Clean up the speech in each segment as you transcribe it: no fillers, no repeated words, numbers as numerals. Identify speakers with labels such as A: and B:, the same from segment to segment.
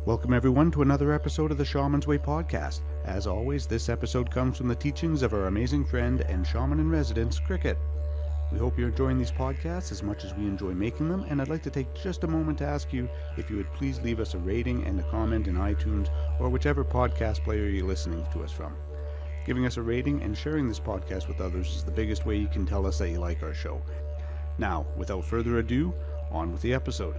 A: Welcome everyone to another episode of the Shaman's Way podcast. As always, this episode comes from the teachings of our amazing friend and shaman in residence, Cricket. We hope you're enjoying these podcasts as much as we enjoy making them, and I'd like to take just a moment to ask you if you would please leave us a rating and a comment in iTunes or whichever podcast player you're listening to us from. Giving us a rating and sharing this podcast with others is the biggest way you can tell us that you like our show. Now, without further ado, on with the episode.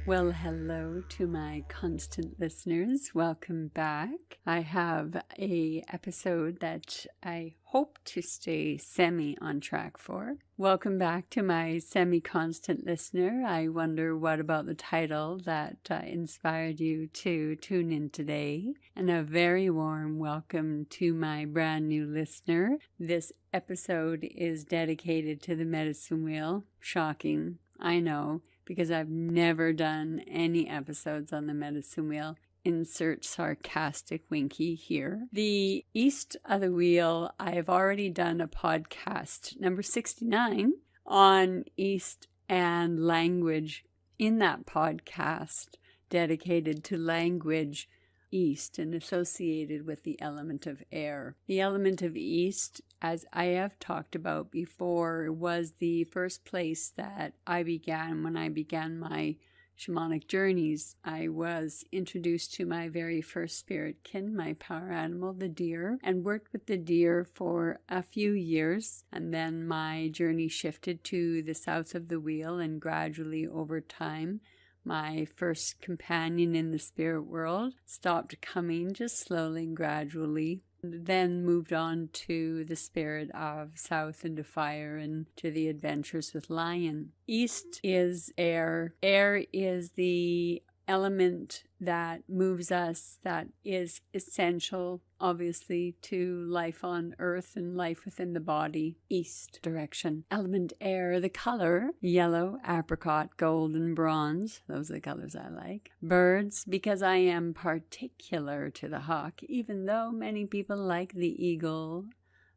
B: Well, hello to my constant listeners. Welcome back. I have a episode that I hope to stay semi-on track for. Welcome back to my semi-constant listener. I wonder what about the title that inspired you to tune in today. And a very warm welcome to my brand new listener. This episode is dedicated to the medicine wheel. Shocking, I know, because I've never done any episodes on the medicine wheel. Insert sarcastic winky here. The East of the Wheel, I've already done a podcast, number 69, on East and language. In that podcast, dedicated to language, East and associated with the element of air. The element of East, as I have talked about before, was the first place that I began when I began my shamanic journeys. I was introduced to my very first spirit kin, my power animal, the deer, and worked with the deer for a few years. And then my journey shifted to the south of the wheel, and gradually over time, my first companion in the spirit world stopped coming just slowly and gradually, then moved on to the spirit of South and to fire and to the adventures with Lion. East is air. Air is the element that moves us, that is essential, obviously, to life on earth and life within the body. East direction. Element air, the color, yellow, apricot, gold, and bronze. Those are the colors I like. Birds, because I am particular to the hawk, even though many people like the eagle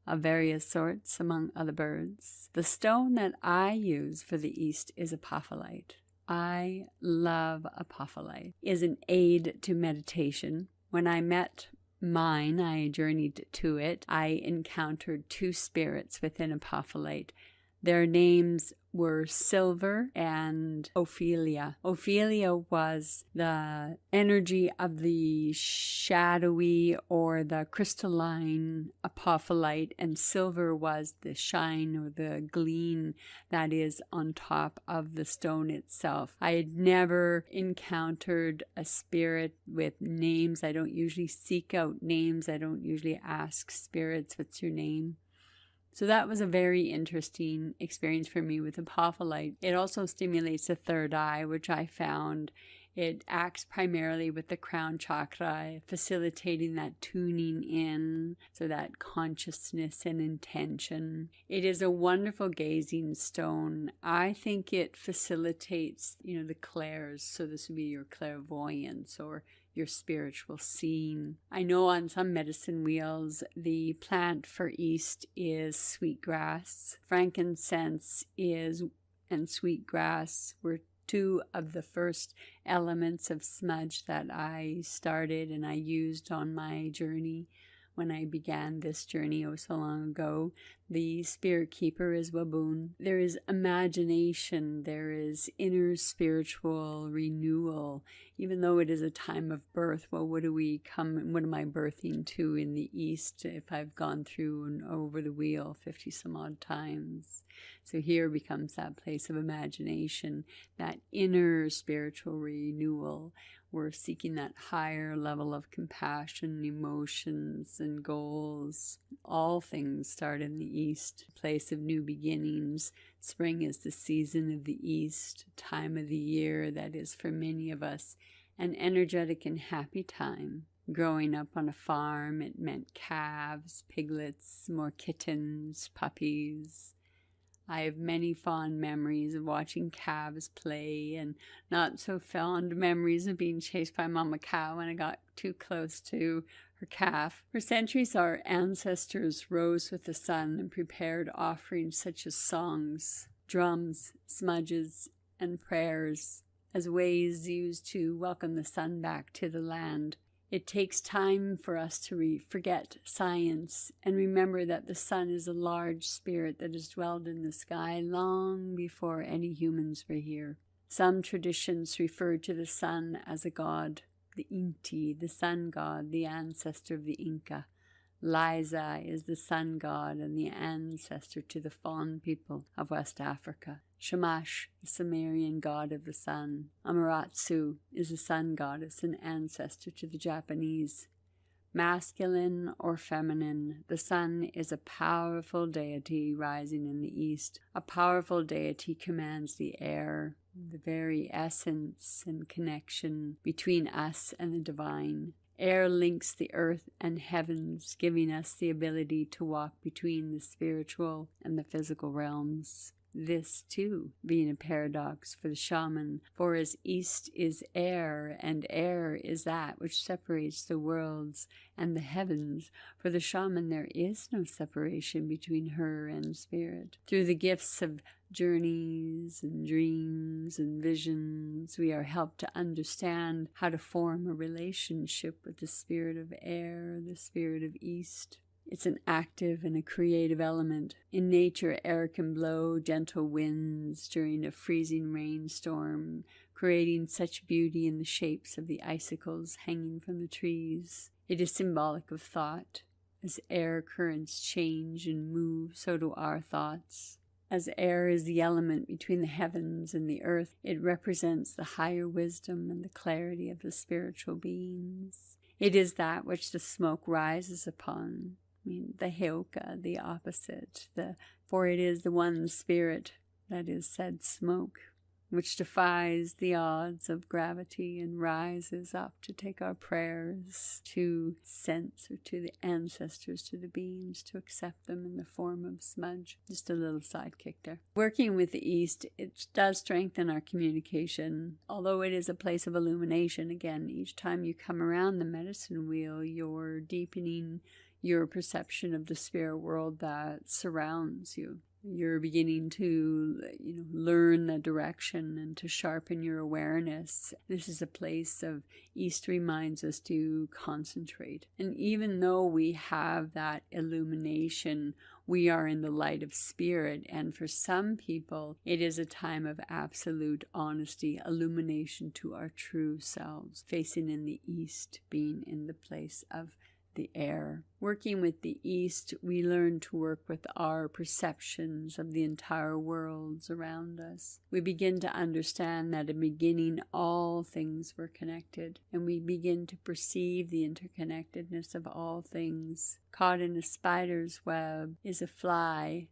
B: of various sorts, among other birds. The stone that I use for the East is Apophyllite. I love Apophyllite. It is an aid to meditation. When I met mine, I journeyed to it. I encountered two spirits within Apophyllite. Their names were Silver and Ophelia. Ophelia was the energy of the shadowy or the crystalline Apophyllite, and Silver was the shine or the gleam that is on top of the stone itself. I had never encountered a spirit with names. I don't usually seek out names. I don't usually ask spirits, what's your name? So that was a very interesting experience for me with Apophyllite. It also stimulates the third eye, which I found it acts primarily with the crown chakra, facilitating that tuning in, so that consciousness and intention. It is a wonderful gazing stone. I think it facilitates, the clairs. So this would be your clairvoyance or your spiritual seeing. I know on some medicine wheels, the plant for East is sweetgrass. Frankincense and sweetgrass were two of the first elements of smudge that I started and I used on my journey when I began this journey so long ago. The spirit keeper is Waboon. There is imagination, there is inner spiritual renewal. Even though it is a time of birth, well, what am I birthing to in the East if I've gone through and over the wheel 50 some odd times? So here becomes that place of imagination, that inner spiritual renewal. We're seeking that higher level of compassion, emotions, and goals. All things start in the East, place of new beginnings. Spring is the season of the East, time of the year that is for many of us an energetic and happy time. Growing up on a farm, it meant calves, piglets, more kittens, puppies. I have many fond memories of watching calves play and not so fond memories of being chased by Mama Cow when I got too close to her calf. For centuries, our ancestors rose with the sun and prepared offerings such as songs, drums, smudges, and prayers as ways used to welcome the sun back to the land. It takes time for us to forget science and remember that the sun is a large spirit that has dwelled in the sky long before any humans were here. Some traditions refer to the sun as a god, the Inti, the sun god, the ancestor of the Inca. Liza is the sun god and the ancestor to the Fawn people of West Africa. Shamash, the Sumerian god of the sun. Amaterasu is a sun goddess and ancestor to the Japanese. Masculine or feminine, the sun is a powerful deity rising in the east. A powerful deity commands the air, the very essence and connection between us and the divine. Air links the earth and heavens, giving us the ability to walk between the spiritual and the physical realms. This, too, being a paradox for the shaman, for as east is air, and air is that which separates the worlds and the heavens, for the shaman there is no separation between her and spirit. Through the gifts of journeys and dreams and visions, we are helped to understand how to form a relationship with the spirit of air, the spirit of east. It's an active and a creative element. In nature, air can blow gentle winds during a freezing rainstorm, creating such beauty in the shapes of the icicles hanging from the trees. It is symbolic of thought. As air currents change and move, so do our thoughts. As air is the element between the heavens and the earth, it represents the higher wisdom and the clarity of the spiritual beings. It is that which the smoke rises upon. The Heoka, the opposite, for it is the one spirit that is said smoke, which defies the odds of gravity and rises up to take our prayers to sense or to the ancestors, to the beings, to accept them in the form of smudge. Just a little sidekick there. Working with the East, it does strengthen our communication, although it is a place of illumination. Again, each time you come around the medicine wheel, you're deepening your perception of the spirit world that surrounds you. You're beginning to, learn the direction and to sharpen your awareness. This is a place of East reminds us to concentrate. And even though we have that illumination, we are in the light of spirit. And for some people, it is a time of absolute honesty, illumination to our true selves, facing in the East, being in the place of the air. Working with the East, we learn to work with our perceptions of the entire worlds around us. We begin to understand that in the beginning all things were connected, and we begin to perceive the interconnectedness of all things. Caught in a spider's web is a fly.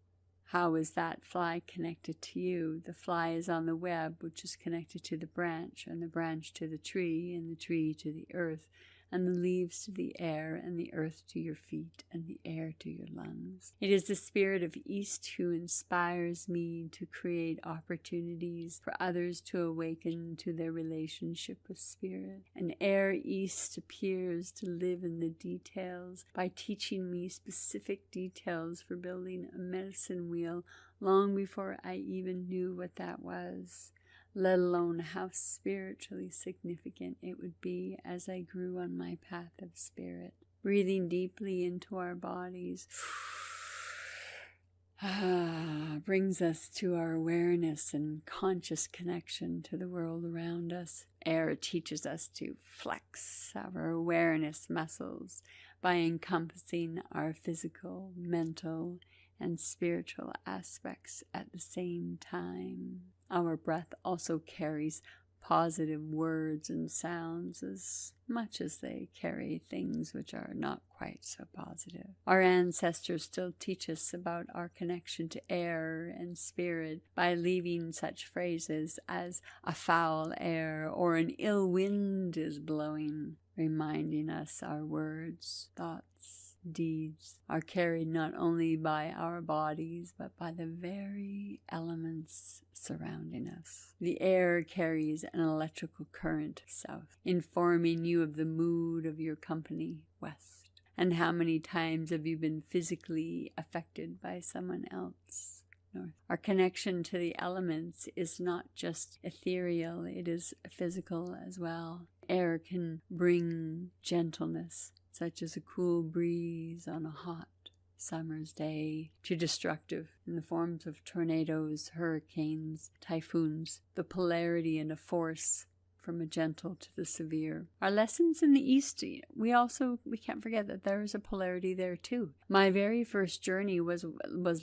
B: How is that fly connected to you? The fly is on the web, which is connected to the branch, and the branch to the tree, and the tree to the earth, and the leaves to the air, and the earth to your feet, and the air to your lungs. It is the spirit of East who inspires me to create opportunities for others to awaken to their relationship with spirit. And Air East appears to live in the details by teaching me specific details for building a medicine wheel long before I even knew what that was, let alone how spiritually significant it would be as I grew on my path of spirit. Breathing deeply into our bodies brings us to our awareness and conscious connection to the world around us. Air teaches us to flex our awareness muscles by encompassing our physical, mental, and spiritual aspects at the same time. Our breath also carries positive words and sounds as much as they carry things which are not quite so positive. Our ancestors still teach us about our connection to air and spirit by leaving such phrases as a foul air or an ill wind is blowing, reminding us our words, thoughts, deeds are carried not only by our bodies, but by the very elements surrounding us. The air carries an electrical current south, informing you of the mood of your company west. And how many times have you been physically affected by someone else north? Our connection to the elements is not just ethereal, it is physical as well. Air can bring gentleness, such as a cool breeze on a hot summer's day, to destructive in the forms of tornadoes, hurricanes, typhoons, the polarity and a force from a gentle to the severe. Our lessons in the East, we can't forget that there is a polarity there too. My very first journey was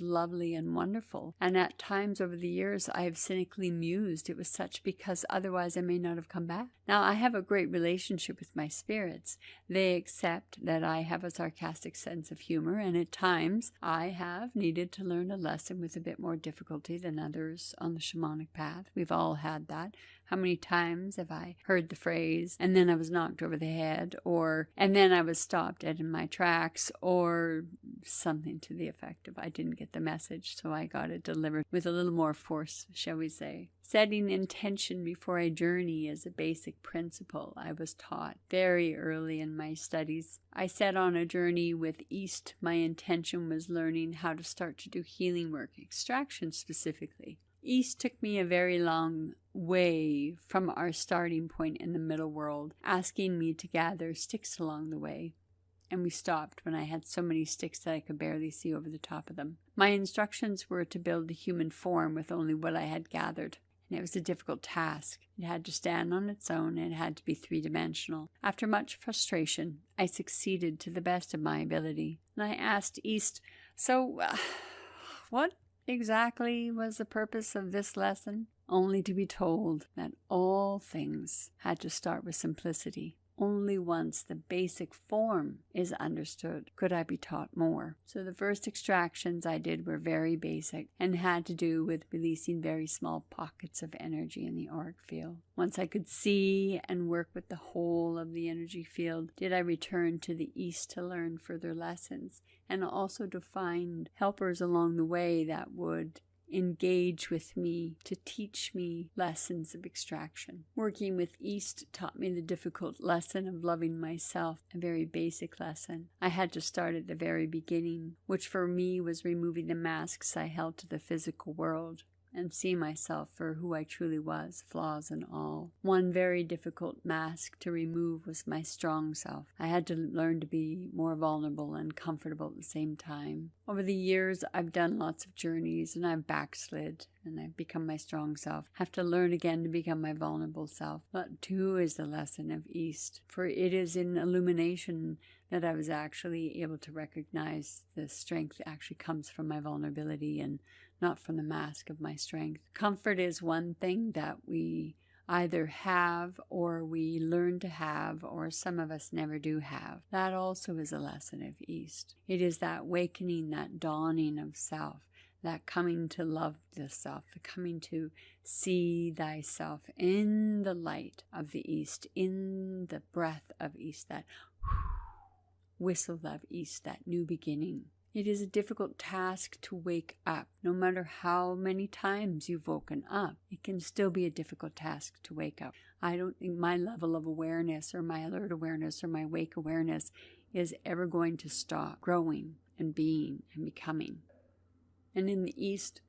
B: lovely and wonderful, and at times over the years I have cynically mused it was such because otherwise I may not have come back. Now I have a great relationship with my spirits. They accept that I have a sarcastic sense of humor, and at times I have needed to learn a lesson with a bit more difficulty than others on the shamanic path. We've all had that. How many times have I heard the phrase, and then I was knocked over the head, and then I was stopped dead in my tracks, or something to the effect of I didn't get the message, so I got it delivered with a little more force, shall we say. Setting intention before a journey is a basic principle I was taught very early in my studies. I set on a journey with East. My intention was learning how to start to do healing work, extraction specifically. East took me a very long way from our starting point in the middle world, asking me to gather sticks along the way. And we stopped when I had so many sticks that I could barely see over the top of them. My instructions were to build the human form with only what I had gathered. And it was a difficult task. It had to stand on its own, and it had to be three-dimensional. After much frustration, I succeeded to the best of my ability. And I asked East, so what exactly was the purpose of this lesson? Only to be told that all things had to start with simplicity. Only once the basic form is understood could I be taught more. So the first extractions I did were very basic and had to do with releasing very small pockets of energy in the auric field. Once I could see and work with the whole of the energy field, did I return to the East to learn further lessons and also to find helpers along the way that would engage with me to teach me lessons of extraction. Working with East taught me the difficult lesson of loving myself, a very basic lesson. I had to start at the very beginning, which for me was removing the masks I held to the physical world and see myself for who I truly was, flaws and all. One very difficult mask to remove was my strong self. I had to learn to be more vulnerable and comfortable at the same time. Over the years, I've done lots of journeys, and I've backslid, and I've become my strong self. Have to learn again to become my vulnerable self. That too is the lesson of East, for it is in illumination that I was actually able to recognize the strength that actually comes from my vulnerability and not from the mask of my strength. Comfort is one thing that we either have or we learn to have, or some of us never do have. That also is a lesson of East. It is that awakening, that dawning of self, that coming to love the self, the coming to see thyself in the light of the East, in the breath of East, that whistle of East, that new beginning. It is a difficult task to wake up. No matter how many times you've woken up, it can still be a difficult task to wake up. I don't think my level of awareness or my alert awareness or my wake awareness is ever going to stop growing and being and becoming. And in the East,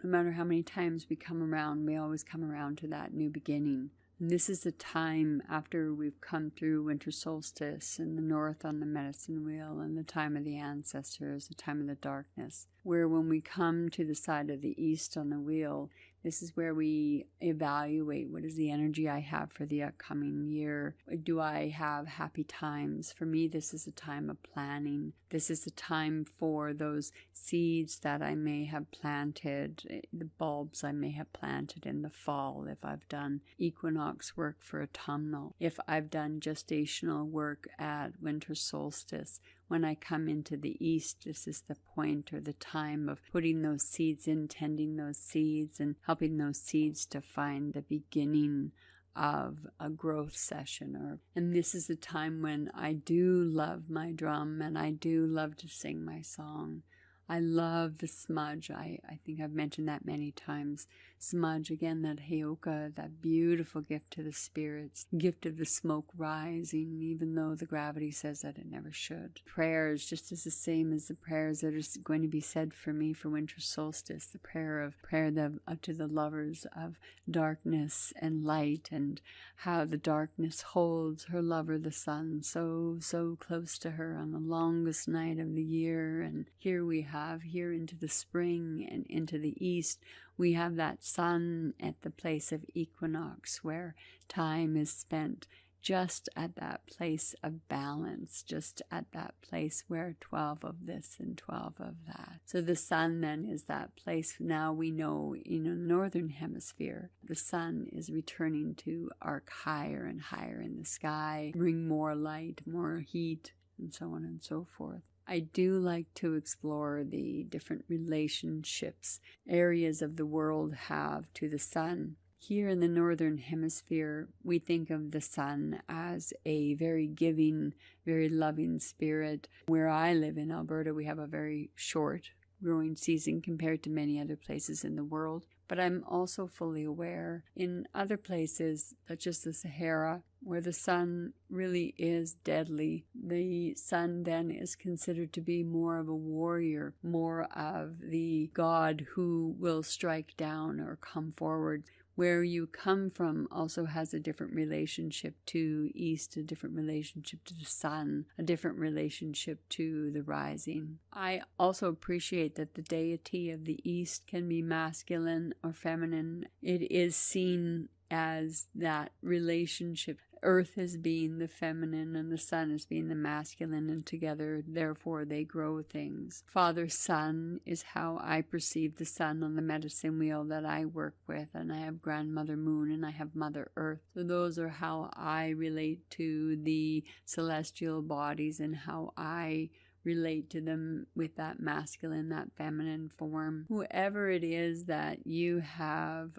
B: no matter how many times we come around, we always come around to that new beginning. And this is the time after we've come through winter solstice in the north on the medicine wheel and the time of the ancestors, the time of the darkness, where when we come to the side of the East on the wheel, this is where we evaluate what is the energy I have for the upcoming year. Do I have happy times? For me, this is a time of planning. This is a time for those seeds that I may have planted, the bulbs I may have planted in the fall, if I've done equinox work for autumnal, if I've done gestational work at winter solstice. When I come into the East, this is the point or the time of putting those seeds in, tending those seeds, and helping those seeds to find the beginning of a growth session. And this is a time when I do love my drum and I do love to sing my song. I love the smudge. I think I've mentioned that many times. Smudge, again, that heyoka, that beautiful gift to the spirits, gift of the smoke rising, even though the gravity says that it never should. Prayers, just as the same as the prayers that are going to be said for me for winter solstice, the prayer to the lovers of darkness and light, and how the darkness holds her lover, the sun, so close to her on the longest night of the year. And here we have, here into the spring and into the east, we have that sun at the place of equinox, where time is spent just at that place of balance, just at that place where 12 of this and 12 of that. So the sun then is that place. Now we know in the northern hemisphere, the sun is returning to arc higher and higher in the sky, bring more light, more heat, and so on and so forth. I do like to explore the different relationships areas of the world have to the sun. Here in the northern hemisphere, we think of the sun as a very giving, very loving spirit. Where I live in Alberta, we have a very short growing season compared to many other places in the world. But I'm also fully aware in other places, such as the Sahara, where the sun really is deadly, the sun then is considered to be more of a warrior, more of the god who will strike down or come forward. Where you come from also has a different relationship to east, a different relationship to the sun, a different relationship to the rising. I also appreciate that the deity of the east can be masculine or feminine. It is seen as that relationship. Earth as being the feminine and the sun as being the masculine, and together, therefore, they grow things. Father Sun is how I perceive the sun on the medicine wheel that I work with, and I have Grandmother Moon and I have Mother Earth. So those are how I relate to the celestial bodies and how I relate to them with that masculine, that feminine form. Whoever it is that you have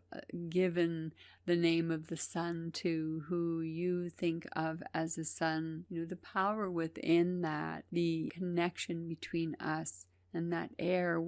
B: given the name of the sun to, who you think of as the sun, the power within that, the connection between us and that air,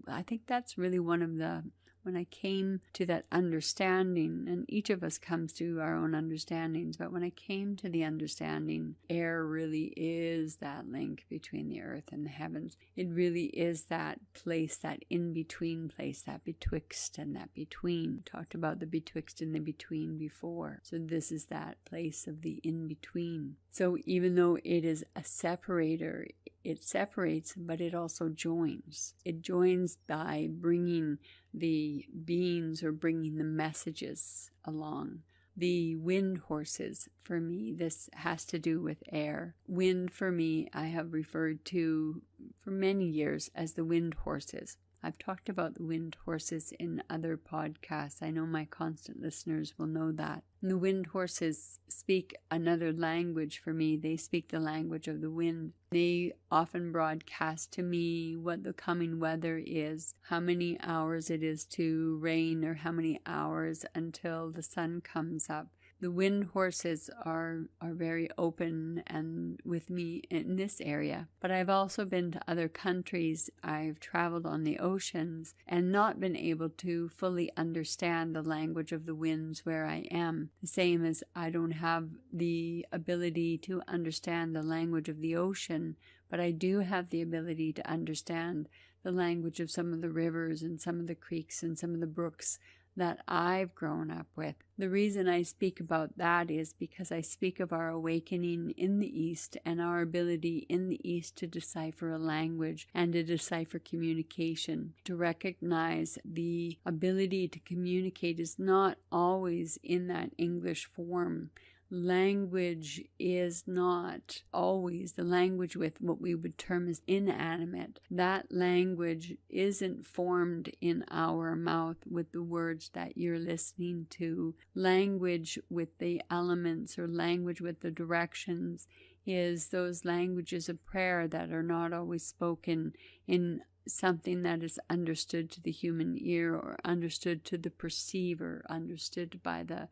B: I think that's really one of the, when I came to that understanding, and each of us comes to our own understandings, but when I came to the understanding, air really is that link between the earth and the heavens. It really is that place, that in-between place, that betwixt and that between. We talked about the betwixt and the between before. So this is that place of the in-between. So even though it is a separator, it separates, but it also joins. It joins by bringing the beings or bringing the messages along. The wind horses, for me, this has to do with air. Wind, for me, I have referred to for many years as the wind horses. I've talked about the wind horses in other podcasts. I know my constant listeners will know that. And the wind horses speak another language for me. They speak the language of the wind. They often broadcast to me what the coming weather is, how many hours it is to rain, or how many hours until the sun comes up. The wind horses are very open and with me in this area. But I've also been to other countries. I've traveled on the oceans and not been able to fully understand the language of the winds where I am. The same as I don't have the ability to understand the language of the ocean, but I do have the ability to understand the language of some of the rivers and some of the creeks and some of the brooks that I've grown up with. The reason I speak about that is because I speak of our awakening in the East and our ability in the East to decipher a language and to decipher communication, to recognize the ability to communicate is not always in that English form. Language is not always the language with what we would term as inanimate. That language isn't formed in our mouth with the words that you're listening to. Language with the elements or language with the directions is those languages of prayer that are not always spoken in something that is understood to the human ear, or understood to the perceiver, understood by the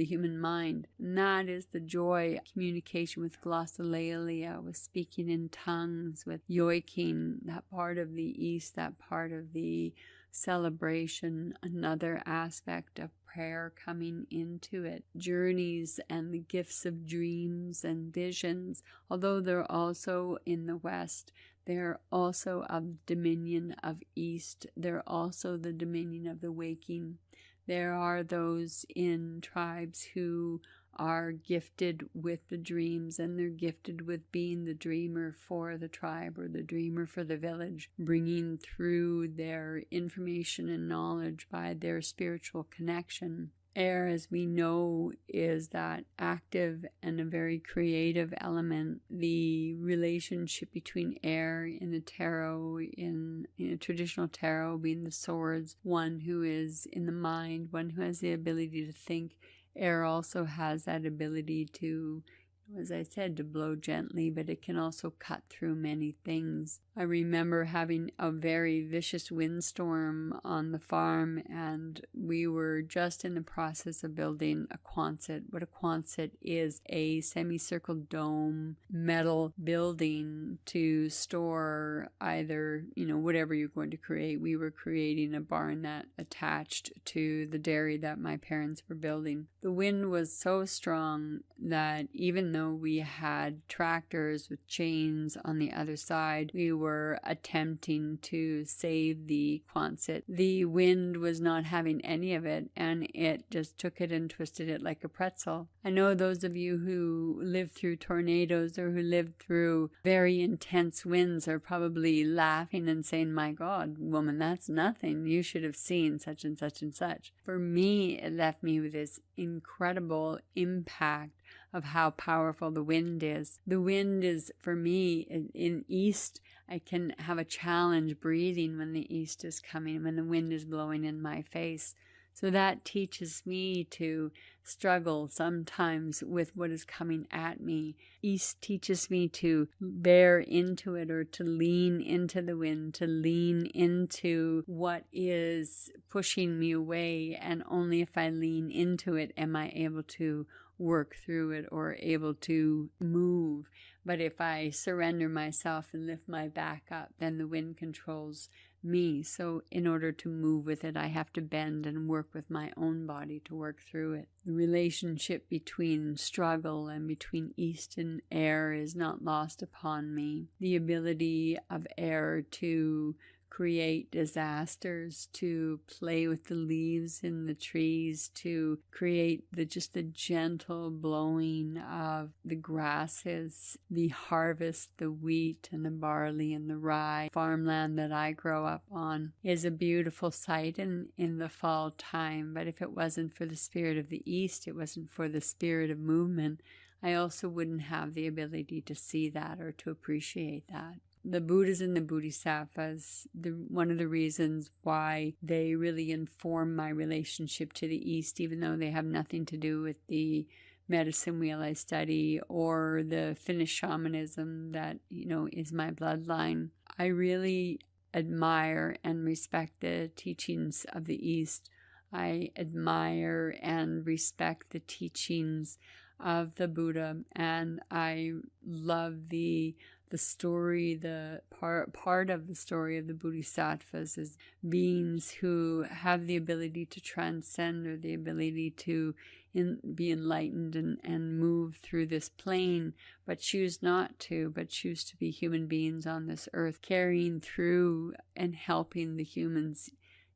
B: human mind. And that is the joy, communication with glossolalia, with speaking in tongues, with yoiking, that part of the East, that part of the celebration, another aspect of prayer coming into it. Journeys and the gifts of dreams and visions, although they're also in the West, they're also of dominion of East. They're also the dominion of the waking. There are those in tribes who are gifted with the dreams, and they're gifted with being the dreamer for the tribe or the dreamer for the village, bringing through their information and knowledge by their spiritual connection. Air, as we know, is that active and a very creative element. The relationship between air in the tarot, in traditional tarot, being the swords, one who is in the mind, one who has the ability to think. Air also has that ability to, as I said, to blow gently, but it can also cut through many things. I remember having a very vicious windstorm on the farm, and we were just in the process of building a Quonset. What a Quonset is, a semicircle dome metal building to store either, whatever you're going to create. We were creating a barn that attached to the dairy that my parents were building. The wind was so strong that even though we had tractors with chains on the other side, we were attempting to save the Quonset. The wind was not having any of it, and it just took it and twisted it like a pretzel. I know those of you who lived through tornadoes or who lived through very intense winds are probably laughing and saying, "My God, woman, that's nothing. You should have seen such and such and such." For me, it left me with this incredible impact of how powerful the wind is. The wind is, for me, in East, I can have a challenge breathing when the East is coming, when the wind is blowing in my face. So that teaches me to struggle sometimes with what is coming at me. East teaches me to bear into it, or to lean into the wind, to lean into what is pushing me away. And only if I lean into it am I able to work through it or able to move. But if I surrender myself and lift my back up, then the wind controls me. So in order to move with it, I have to bend and work with my own body to work through it. The relationship between struggle and between East and air is not lost upon me. The ability of air to create disasters, to play with the leaves in the trees, to create the gentle blowing of the grasses, the harvest, the wheat and the barley and the rye. Farmland that I grow up on is a beautiful sight in the fall time, but if it wasn't for the spirit of the East, it wasn't for the spirit of movement, I also wouldn't have the ability to see that or to appreciate that. The Buddhas and the Bodhisattvas, one of the reasons why they really inform my relationship to the East, even though they have nothing to do with the medicine wheel I study or the Finnish shamanism that, is my bloodline. I really admire and respect the teachings of the East. I admire and respect the teachings of the Buddha, and I love the story, the part of the story of the Bodhisattvas is beings who have the ability to transcend, or the ability to be enlightened and move through this plane, but choose not to, but choose to be human beings on this earth, carrying through and helping the humans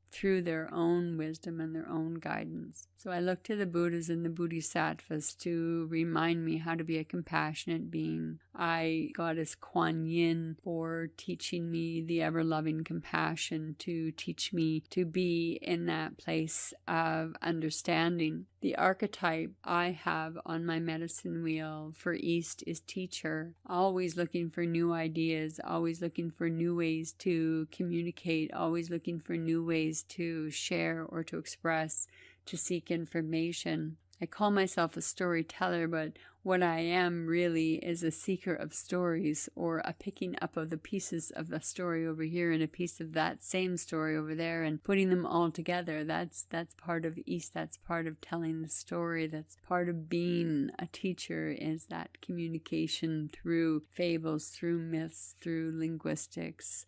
B: through their own wisdom and their own guidance. So I look to the Buddhas and the Bodhisattvas to remind me how to be a compassionate being. Goddess Kuan Yin, for teaching me the ever-loving compassion, to teach me to be in that place of understanding. The archetype I have on my medicine wheel for East is teacher, always looking for new ideas, always looking for new ways to communicate, always looking for new ways to share or to express, to seek information. I call myself a storyteller, but what I am really is a seeker of stories, or a picking up of the pieces of a story over here and a piece of that same story over there and putting them all together. That's part of East. That's part of telling the story. That's part of being a teacher, is that communication through fables, through myths, through linguistics,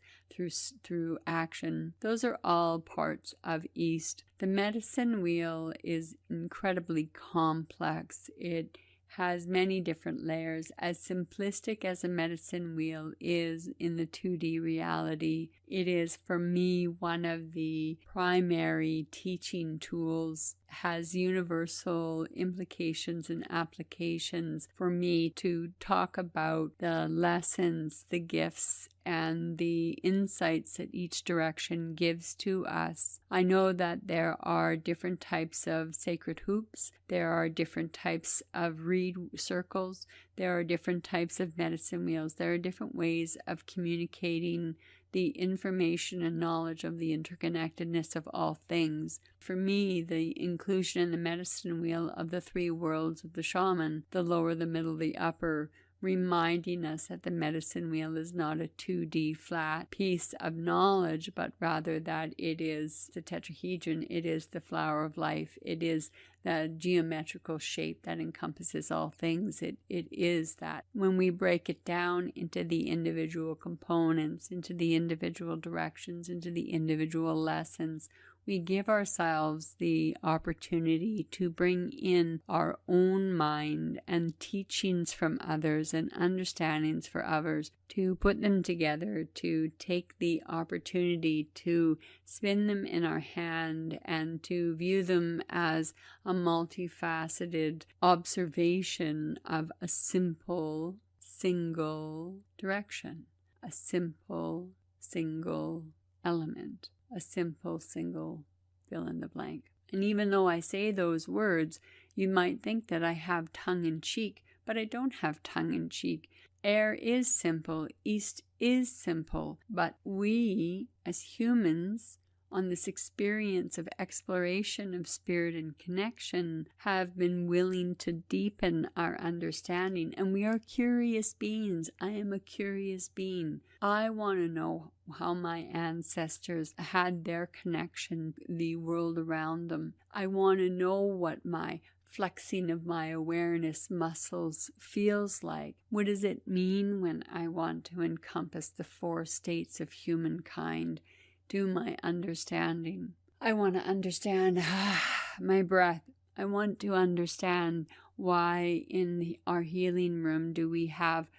B: through action. Those are all parts of East. The medicine wheel is incredibly complex. It has many different layers. As simplistic as a medicine wheel is in the 2D reality, it is for me one of the primary teaching tools, has universal implications and applications for me to talk about the lessons, the gifts, and the insights that each direction gives to us. I know that there are different types of sacred hoops, there are different types of reed circles, there are different types of medicine wheels, there are different ways of communicating the information and knowledge of the interconnectedness of all things. For me, the inclusion in the medicine wheel of the 3 worlds of the shaman, the lower, the middle, the upper, reminding us that the medicine wheel is not a 2D flat piece of knowledge, but rather that it is the tetrahedron, it is the flower of life, it is the geometrical shape that encompasses all things. It is that. When we break it down into the individual components, into the individual directions, into the individual lessons, we give ourselves the opportunity to bring in our own mind and teachings from others and understandings for others, to put them together, to take the opportunity to spin them in our hand and to view them as a multifaceted observation of a simple, single direction, a simple, single element, a simple, single fill in the blank. And even though I say those words, you might think that I have tongue-in-cheek, but I don't have tongue-in-cheek. Air is simple, East is simple, but we, as humans, on this experience of exploration of spirit and connection, have been willing to deepen our understanding. And we are curious beings. I am a curious being. I want to know how my ancestors had their connection, the world around them. I want to know what my flexing of my awareness muscles feels like. What does it mean when I want to encompass the 4 states of humankind? Do my understanding. I want to understand my breath. I want to understand why in our healing room do we have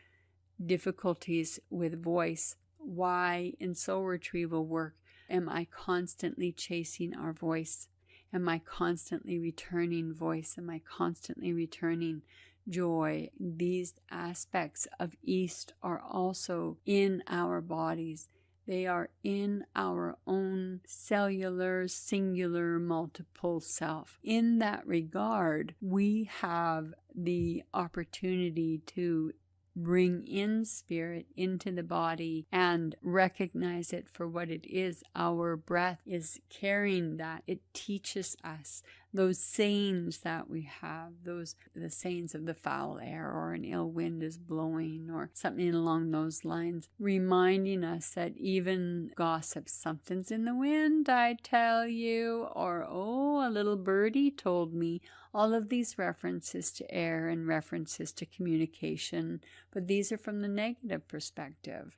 B: difficulties with voice. Why in soul retrieval work am I constantly chasing our voice? Am I constantly returning voice? Am I constantly returning joy? These aspects of East are also in our bodies. They are in our own cellular, singular, multiple self. In that regard, we have the opportunity to bring in spirit into the body and recognize it for what it is. Our breath is carrying that. It teaches us those sayings that we have, the sayings of the foul air, or an ill wind is blowing, or something along those lines, reminding us that even gossip, something's in the wind, I tell you, or oh, a little birdie told me. All of these references to air and references to communication, but these are from the negative perspective.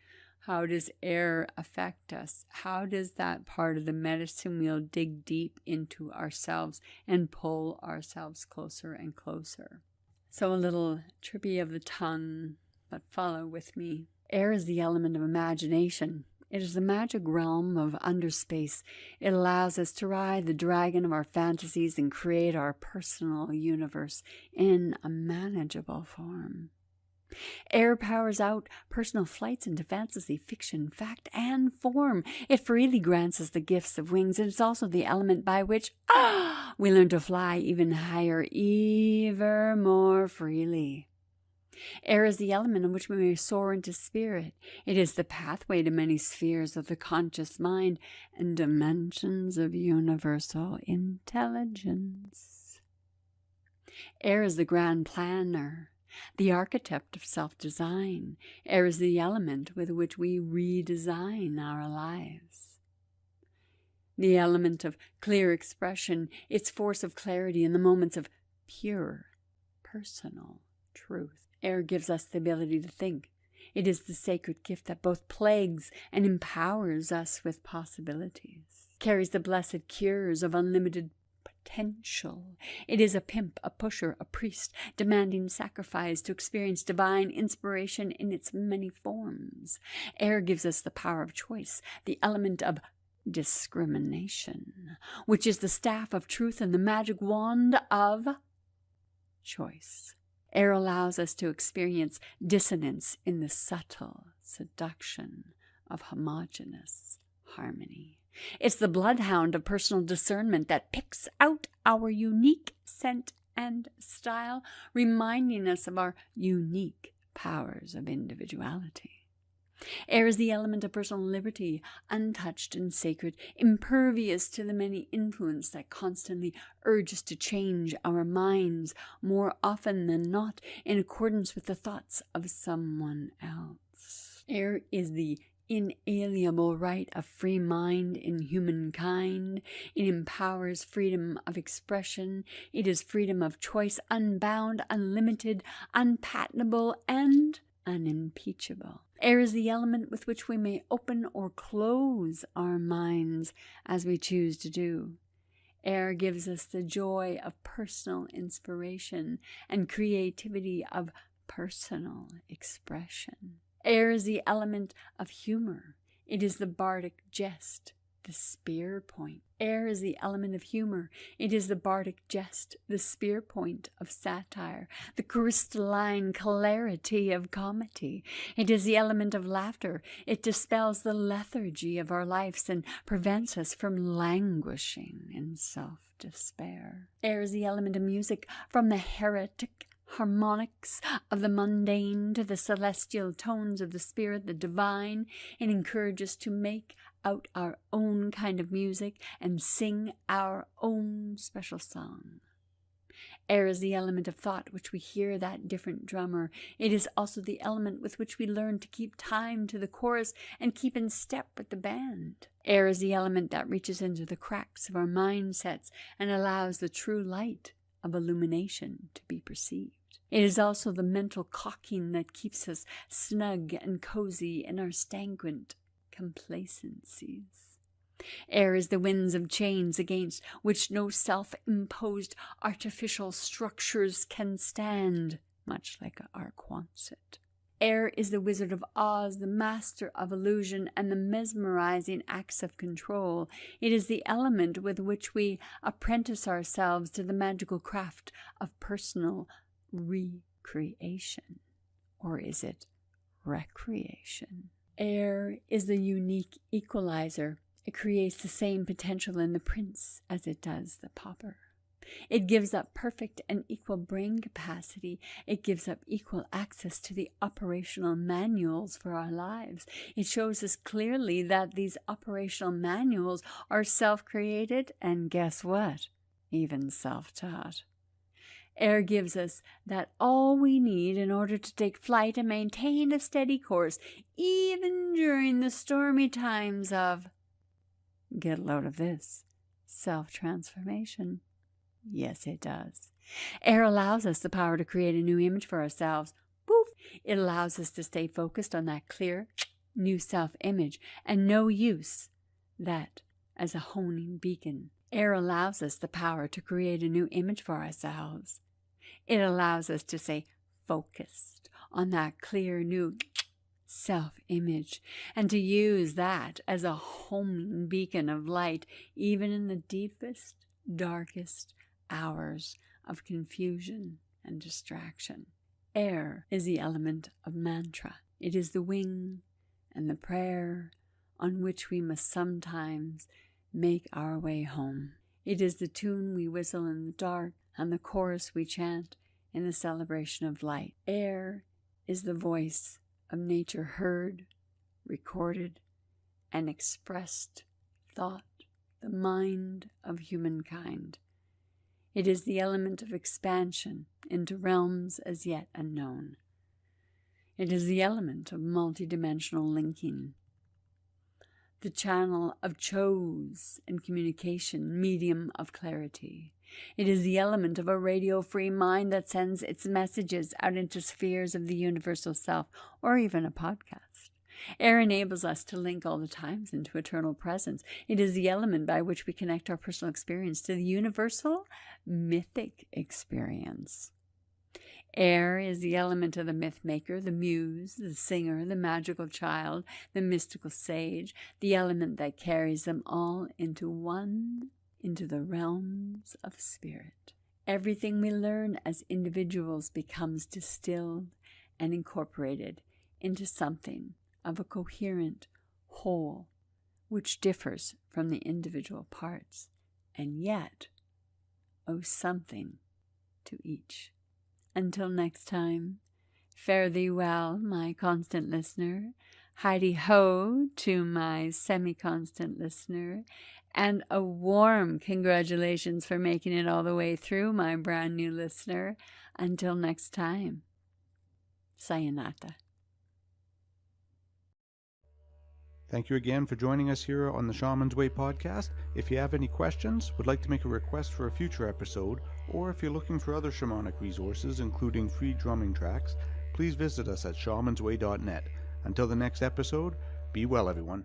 B: How does air affect us? How does that part of the medicine wheel dig deep into ourselves and pull ourselves closer and closer? So a little trippy of the tongue, but follow with me. Air is the element of imagination. It is the magic realm of underspace. It allows us to ride the dragon of our fantasies and create our personal universe in a manageable form. Air powers out personal flights into fantasy, fiction, fact, and form. It freely grants us the gifts of wings. It is also the element by which we learn to fly even higher, ever more freely. Air is the element in which we may soar into spirit. It is the pathway to many spheres of the conscious mind and dimensions of universal intelligence. Air is the grand planner. the architect of self-design. Air is the element with which we redesign our lives. The element of clear expression, its force of clarity in the moments of pure, personal truth. Air gives us the ability to think. It is the sacred gift that both plagues and empowers us with possibilities. Carries the blessed cures of unlimited potential. It is a pimp, a pusher, a priest, demanding sacrifice to experience divine inspiration in its many forms. Air gives us the power of choice, the element of discrimination, which is the staff of truth and the magic wand of choice. Air allows us to experience dissonance in the subtle seduction of homogeneous harmony. It's the bloodhound of personal discernment that picks out our unique scent and style, reminding us of our unique powers of individuality. Air is the element of personal liberty, untouched and sacred, impervious to the many influences that constantly urge us to change our minds, more often than not in accordance with the thoughts of someone else. Air is the inalienable right of free mind in humankind. It empowers freedom of expression. It is freedom of choice, unbound, unlimited, unpatentable, and unimpeachable. Air is the element with which we may open or close our minds as we choose to do. Air gives us the joy of personal inspiration and creativity of personal expression. Air is the element of humor. It is the bardic jest, the spear point. Air is the element of humor. It is the bardic jest, the spear point of satire, the crystalline clarity of comedy. It is the element of laughter. It dispels the lethargy of our lives and prevents us from languishing in self-despair. Air is the element of music, from the heretic harmonics of the mundane to the celestial tones of the spirit, the divine. It encourages us to make out our own kind of music and sing our own special song. Air is the element of thought, which we hear that different drummer. It is also the element with which we learn to keep time to the chorus and keep in step with the band. Air is the element that reaches into the cracks of our mindsets and allows the true light of illumination to be perceived. It is also the mental caulking that keeps us snug and cozy in our stagnant complacencies. Air is the winds of chains against which no self-imposed artificial structures can stand, much like our Quonset. Air is the Wizard of Oz, the master of illusion and the mesmerizing acts of control. It is the element with which we apprentice ourselves to the magical craft of personal recreation. Or is it recreation? Air is the unique equalizer. It creates the same potential in the prince as it does the pauper. It gives up perfect and equal brain capacity. It gives up equal access to the operational manuals for our lives. It shows us clearly that these operational manuals are self-created and, guess what, even self-taught. Air gives us that all we need in order to take flight and maintain a steady course, even during the stormy times of, get a load of this, self-transformation. Yes, it does. Air allows us the power to create a new image for ourselves. Poof! It allows us to stay focused on that clear, new self-image and no use that as a honing beacon. Air allows us the power to create a new image for ourselves. It allows us to stay focused on that clear, new self-image and to use that as a homing beacon of light, even in the deepest, darkest hours of confusion and distraction. Air is the element of mantra. It is the wing and the prayer on which we must sometimes make our way home. It is the tune we whistle in the dark and the chorus we chant in the celebration of light. Air is the voice of nature heard, recorded, and expressed thought, the mind of humankind. It is the element of expansion into realms as yet unknown. It is the element of multidimensional linking, the channel of chose and communication, medium of clarity. It is the element of a radio-free mind that sends its messages out into spheres of the universal self, or even a podcast. Air enables us to link all the times into eternal presence. It is the element by which we connect our personal experience to the universal mythic experience. Air is the element of the myth maker, the muse, the singer, the magical child, the mystical sage, the element that carries them all into the realms of spirit. Everything we learn as individuals becomes distilled and incorporated into something of a coherent whole, which differs from the individual parts, and yet owes something to each. Until next time, fare thee well, my constant listener. Heidi-ho to my semi-constant listener, and a warm congratulations for making it all the way through, my brand new listener. Until next time, sayonara.
A: Thank you again for joining us here on the Shaman's Way podcast. If you have any questions, would like to make a request for a future episode, or if you're looking for other shamanic resources, including free drumming tracks, please visit us at shamansway.net. Until the next episode, be well, everyone.